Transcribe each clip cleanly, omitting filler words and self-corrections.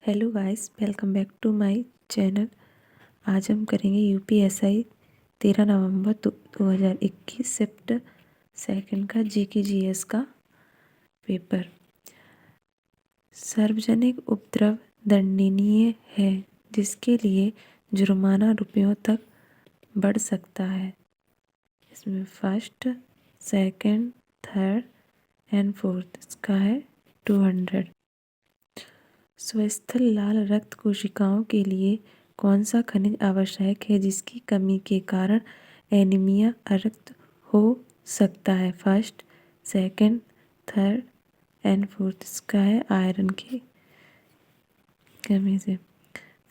Hello guys, welcome back to my channel. आज हम करेंगे यूपीएसआई 13 नवंबर 2021 शिफ्ट सेकंड का जीके जीएस का पेपर। सार्वजनिक उपद्रव दंडनीय है, जिसके लिए जुर्माना रुपयों तक बढ़ सकता है। इसमें first, second, third and fourth इसका है 200। स्वस्थल लाल रक्त कोशिकाओं के लिए कौन सा खनिज आवश्यक है जिसकी कमी के कारण एनीमिया रक्त हो सकता है? First, second, third and fourth इसका है आयरन की कमी से।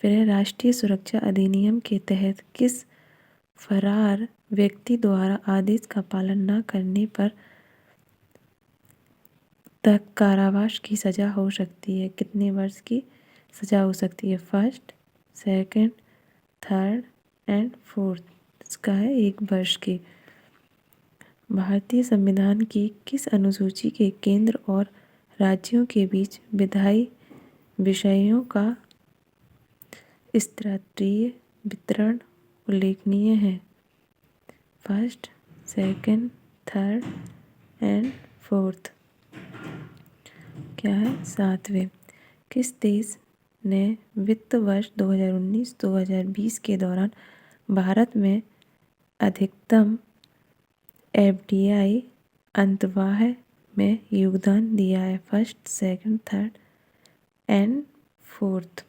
फिर है राष्ट्रीय सुरक्षा अधिनियम के तहत किस फरार व्यक्ति द्वारा आदेश का पालन न करने पर तक कारावास की सज़ा हो सकती है? कितने वर्ष की सज़ा हो सकती है? First, second, third and fourth इसका है 1 वर्ष की। भारतीय संविधान की किस अनुसूची के केंद्र और राज्यों के बीच विधायी विषयों का स्तरीय वितरण उल्लेखनीय है? First, second, third and fourth क्या है 7वें। किस देश ने वित्त वर्ष 2019-2020 के दौरान भारत में अधिकतम एफडीआई अंतर्वाह में योगदान दिया है? First, second, third and fourth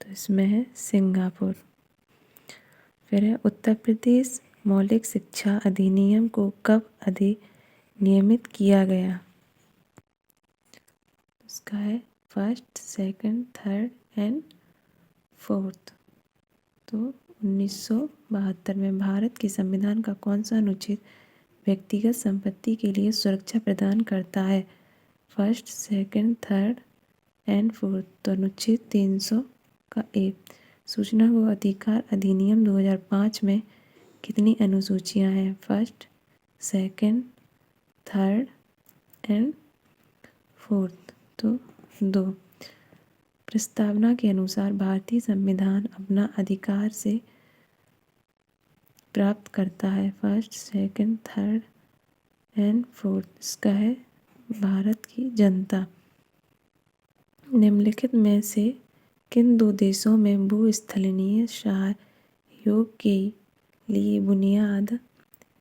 तो इसमें है सिंगापुर। फिर है उत्तर प्रदेश मौलिक शिक्षा अधिनियम को कब अधिनियमित किया गया? इसका है first, second, third and fourth तो 1972 में। भारत के संविधान का कौन सा अनुच्छेद व्यक्तिगत संपत्ति के लिए सुरक्षा प्रदान करता है? First, second, third and fourth तो अनुच्छेद 300 का 1। सूचना को अधिकार अधिनियम 2005 में कितनी अनुसूचियां हैं? First, second, third and fourth तो 2। प्रस्तावना के अनुसार भारतीय संविधान अपना अधिकार से प्राप्त करता है? First, second, third and fourth इसका है भारत की जनता। निम्नलिखित में से किन 2 देशों में भूस्थलीय सहयोग के लिए बुनियाद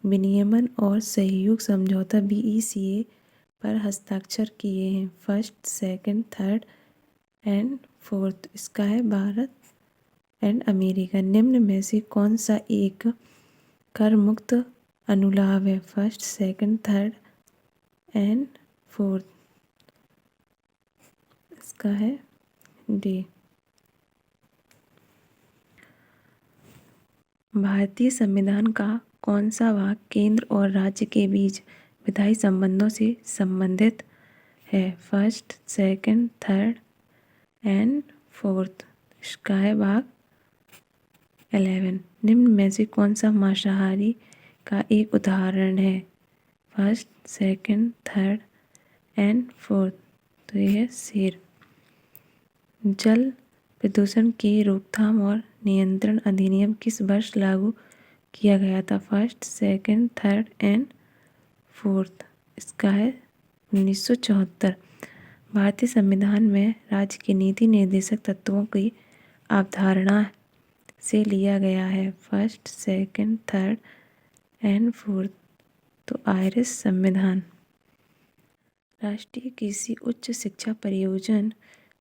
विनियमन और सहयोग समझौता BECA पर हस्ताक्षर किए हैं? First, second, third and fourth इसका है भारत एंड अमेरिका। निम्न में से कौन सा एक कर मुक्त अनुलाभ है? First, second, third and fourth इसका है डी। भारतीय संविधान का कौन सा भाग केंद्र और राज्य के बीच विधायी संबंधों से संबंधित है? First, second, third and fourth इसका है भाग 11। निम्न में से कौन सा मांसाहारी का एक उदाहरण है? First, second, third and fourth तो ये है शेर। जल प्रदूषण की रोकथाम और नियंत्रण अधिनियम किस वर्ष लागू किया गया था? First, second, third and fourth इसका है 1974। भारतीय संविधान में राज्य के नीति निर्देशक तत्वों की अवधारणा से लिया गया है? First, second, third and fourth तो आयरिश संविधान। राष्ट्रीय कृषि उच्च शिक्षा परियोजना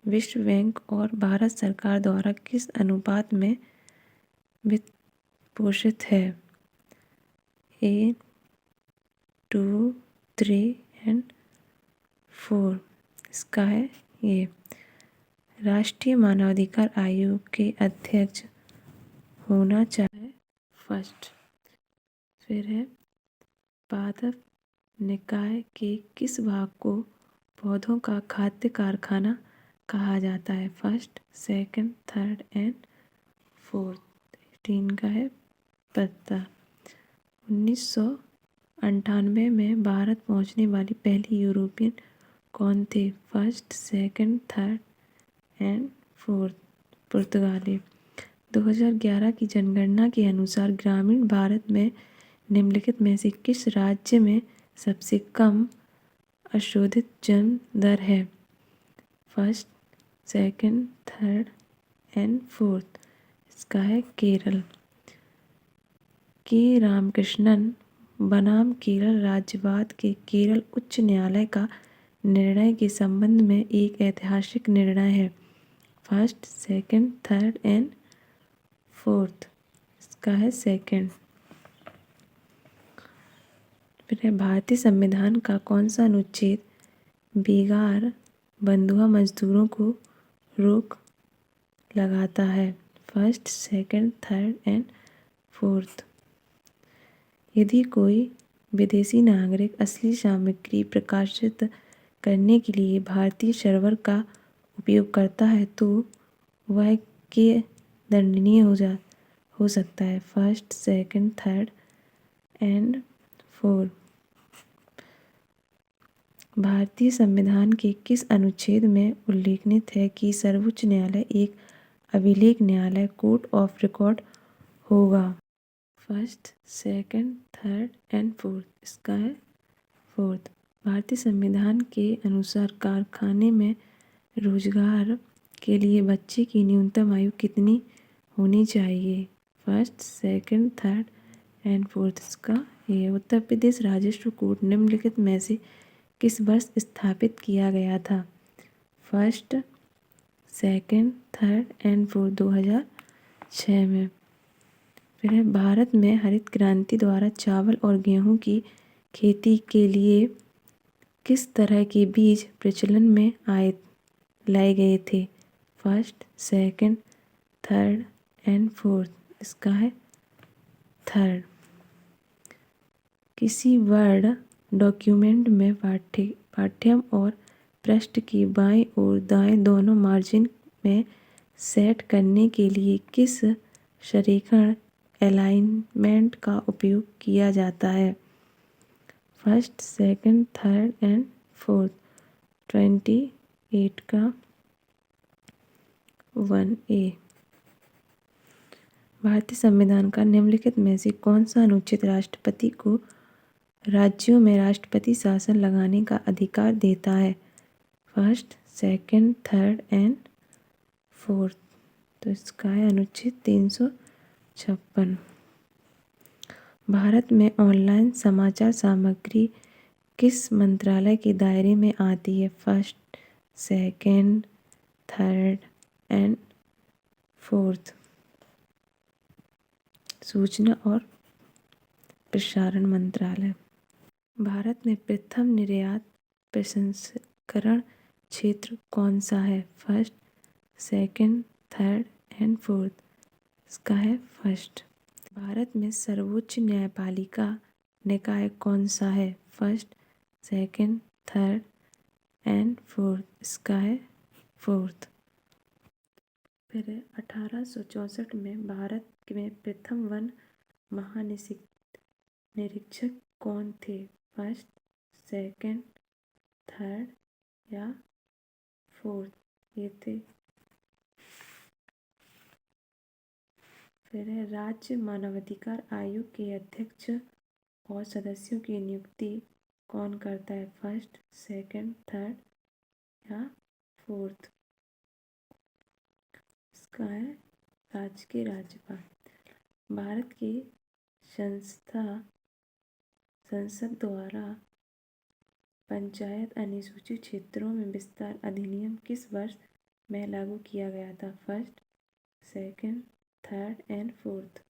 विश्व बैंक और भारत सरकार द्वारा किस अनुपात में वित्त पोषित है? 1, 2, 3 एंड 4 इसका है ये। राष्ट्रीय मानवाधिकार आयोग के अध्यक्ष होना चाहिए? फर्स्ट। फिर है पादप निकाय के किस भाग को पौधों का खाद्य कारखाना कहा जाता है? First, second, third and fourth 3 का है पत्ता। 1998 में भारत पहुंचने वाली पहली यूरोपियन कौन थे? First, second, third and fourth पुर्तगाली। 2011 की जनगणना के अनुसार ग्रामीण भारत में निम्नलिखित में से किस राज्य में सबसे कम अशोधित जन्म दर है? First, second, third and fourth. इसका है केरल। के रामकृष्णन बनाम केरल राज्यवाद के केरल उच्च न्यायालय का निर्णय के संबंध में एक ऐतिहासिक निर्णय है। First, second, third and fourth. इसका है सेकंड। फिर है भारतीय संविधान का कौन सा अनुच्छेद बेगार बंधुआ मजदूरों को रोक लगाता है? First, second, third and fourth. यदि कोई विदेशी नागरिक असली सामग्री प्रकाशित करने के लिए भारतीय सर्वर का उपयोग करता है तो वह के दंडनीय हो सकता है। First, second, third and fourth. भारतीय संविधान के किस अनुच्छेद में उल्लेखित है कि सर्वोच्च न्यायालय एक अभिलेख न्यायालय कोर्ट ऑफ रिकॉर्ड होगा? First, second, third and fourth. इसका है फोर्थ। भारतीय संविधान के अनुसार कारखाने में रोजगार के लिए बच्चे की न्यूनतम आयु कितनी होनी चाहिए? First, second, third and fourth. इसका ये उत्तर प्रदेश राजस्व कोड निम्नलिखित में से किस वर्ष स्थापित किया गया था? First, second, third and fourth. 2006 में। फिर है भारत में हरित क्रांति द्वारा चावल और गेहूं की खेती के लिए किस तरह के बीज प्रचलन में लाए गए थे? First, second, third and fourth. इसका है थर्ड। किसी वर्ड डॉक्यूमेंट में पाठ्यम और पृष्ठ की बाईं और दाएं दोनों मार्जिन में सेट करने के लिए किस संरेखण अलाइनमेंट का उपयोग किया जाता है? First, second, third and fourth. 28 का 1A। भारतीय संविधान का निम्नलिखित में से कौन सा अनुच्छेद राष्ट्रपति को राज्यों में राष्ट्रपति शासन लगाने का अधिकार देता है? First, second, third and fourth. तो इसका है अनुच्छेद 356। भारत में ऑनलाइन समाचार सामग्री किस मंत्रालय के दायरे में आती है? First, second, third and fourth. सूचना और प्रसारण मंत्रालय। भारत में प्रथम निर्यात प्रसंस्करण क्षेत्र कौन सा है? First, second, third and fourth. इसका है फर्स्ट। भारत में सर्वोच्च न्यायपालिका निकाय कौन सा है? First, second, third and fourth. इसका है फोर्थ। फिर 1864 में भारत में प्रथम वन महानिरीक्षक कौन थे? फर्स्ट, सेकंड, थर्ड या फोर्थ? ये थे। फिर है राज्य मानवाधिकार आयोग के अध्यक्ष और सदस्यों की नियुक्ति कौन करता है? फर्स्ट, सेकंड, थर्ड या फोर्थ? इसका है राज्य के राज्यपाल। भारत की संसद द्वारा पंचायत अनुसूचित क्षेत्रों में विस्तार अधिनियम किस वर्ष में लागू किया गया था? First, second, third and fourth.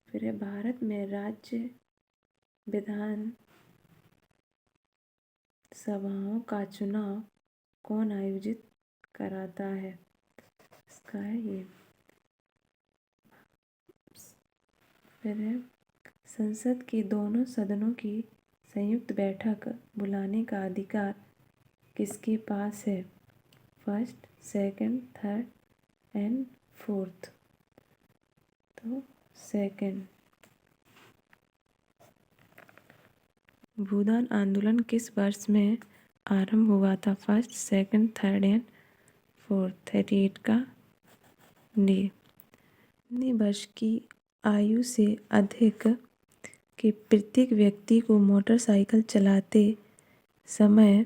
फिर है भारत में राज्य विधान सभाओं का चुनाव कौन आयोजित कराता है? इसका है ये। फिर है संसद के दोनों सदनों की संयुक्त बैठक बुलाने का अधिकार किसके पास है? First, second, third and fourth. तो सेकंड। भूदान आंदोलन किस वर्ष में आरंभ हुआ था? फर्स्ट, सेकंड, थर्ड एंड 4 38 का डी। कितने वर्ष की आयु से अधिक के प्रत्येक व्यक्ति को मोटरसाइकिल चलाते समय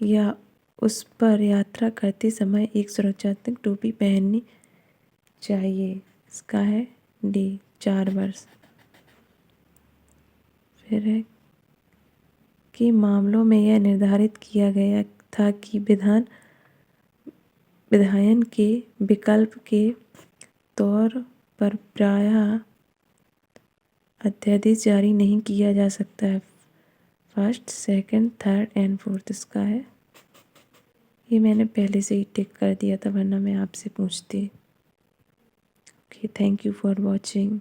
या उस पर यात्रा करते समय एक सुरक्षात्मक टोपी पहननी चाहिए? इसका है डी 4 वर्ष। फिर है कि मामलों में यह निर्धारित किया गया था कि विधायन के विकल्प के तौर पर प्रायः अध्यादेश जारी नहीं किया जा सकता है। First, second, third and fourth इसका है। ये मैंने पहले से ही टिक कर दिया था, वरना मैं आपसे पूछती। Okay, thank you for watching.